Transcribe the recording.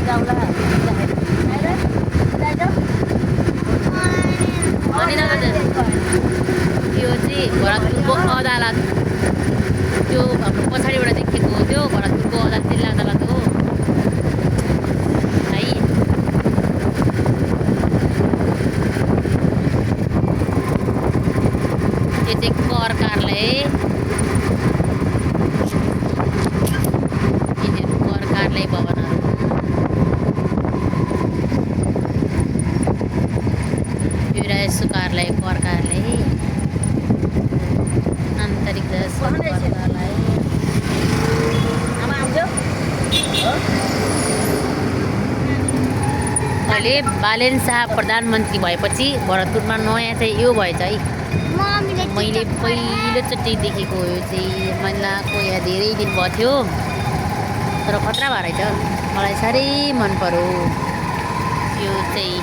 यो चाहिँ भरतपुरको अदालत, त्यो हाम्रो पछाडिबाट देखेको हो, त्यो भरतपुरको जिल्ला अदालत हो है। त्यो चाहिँ कर कार्यालय, यिनीहरू कर कार्यालय भवनहरू। यो राजस्व कार्यालय, कर कार्यालय, आन्तरिक राजस्व कार्यालय। अहिले बालेन शाह प्रधानमन्त्री भएपछि भरतपुरमा नयाँ चाहिँ यो भएछ है। मैले पहिलोचोटि देखेको हो यो चाहिँ, महिलाको यहाँ धेरै दिन भयो थियो तर खतरा भएर रहेछ। मलाई साह्रै मन पर्यो यो चाहिँ।